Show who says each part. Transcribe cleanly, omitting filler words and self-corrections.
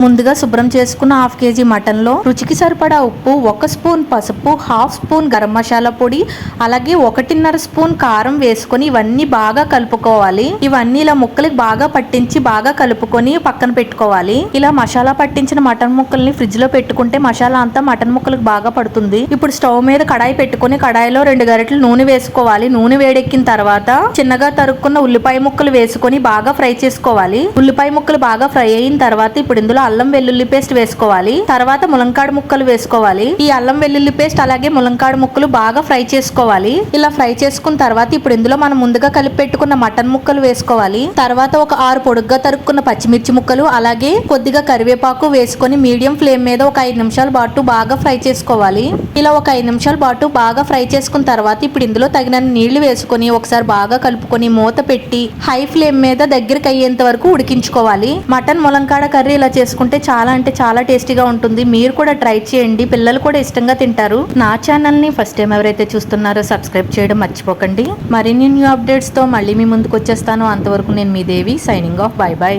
Speaker 1: ముందుగా శుభ్రం చేసుకున్న 1/2 కేజీ మటన్ లో రుచికి సరిపడా ఉప్పు, 1 స్పూన్ పసుపు, 1/2 స్పూన్ గరం మసాలా పొడి, అలాగే 1.5 స్పూన్ కారం వేసుకొని ఇవన్నీ బాగా కలుపుకోవాలి. ఇవన్నీ ఇలా ముక్కలకి బాగా పట్టించి బాగా కలుపుకొని పక్కన పెట్టుకోవాలి. ఇలా మసాలా పట్టించిన మటన్ ముక్కల్ని ఫ్రిడ్జ్ లో పెట్టుకుంటే మసాలా అంతా మటన్ ముక్కలకు బాగా పడుతుంది. ఇప్పుడు స్టవ్ మీద కడాయి పెట్టుకుని కడాయిలో 2 గరిటెలు నూనె వేసుకోవాలి. నూనె వేడెక్కిన తర్వాత చిన్నగా తరుక్కున్న ఉల్లిపాయ ముక్కలు వేసుకొని బాగా ఫ్రై చేసుకోవాలి. ఉల్లిపాయ ముక్కలు బాగా ఫ్రై అయిన తర్వాత ఇప్పుడు ఇందులో అల్లం వెల్లుల్లి పేస్ట్ వేసుకోవాలి. తర్వాత ములంకాడ ముక్కలు వేసుకోవాలి. ఈ అల్లం వెల్లుల్లి పేస్ట్ అలాగే ములంకాడ ముక్కలు బాగా ఫ్రై చేసుకోవాలి. ఇలా ఫ్రై చేసుకున్న తర్వాత ఇప్పుడు ఇందులో మనం ముందుగా కలిపి పెట్టుకున్న మటన్ ముక్కలు వేసుకోవాలి. తర్వాత ఒక 6 పొడుగ్గా తరుక్కున్న పచ్చిమిర్చి ముక్కలు అలాగే కొద్దిగా కరివేపాకు వేసుకొని మీడియం ఫ్లేమ్ మీద ఒక 5 నిమిషాల పాటు బాగా ఫ్రై చేసుకోవాలి. ఇలా ఒక 5 నిమిషాల పాటు బాగా ఫ్రై చేసుకున్న తర్వాత ఇప్పుడు ఇందులో తగినన్ని నీళ్లు వేసుకొని ఒకసారి బాగా కలుపుకొని మూత పెట్టి హై ఫ్లేమ్ మీద దగ్గరికి అయ్యేంత వరకు ఉడికించుకోవాలి. మటన్ ములంకాడ కర్రీ ఇలా చేసుకుంటే చాలా అంటే చాలా టేస్టీగా ఉంటుంది. మీరు కూడా ట్రై చేయండి, పిల్లలు కూడా ఇష్టంగా తింటారు. నా ఛానల్ ని ఫస్ట్ టైం ఎవరైతే చూస్తున్నారో సబ్స్క్రైబ్ చేయడం మర్చిపోకండి. మరిన్ని న్యూ అప్డేట్స్ తో మళ్ళీ మీ ముందుకు వచ్చేస్తాను. అంతవరకు నేను మీ దేవి, సైనింగ్ ఆఫ్. By by.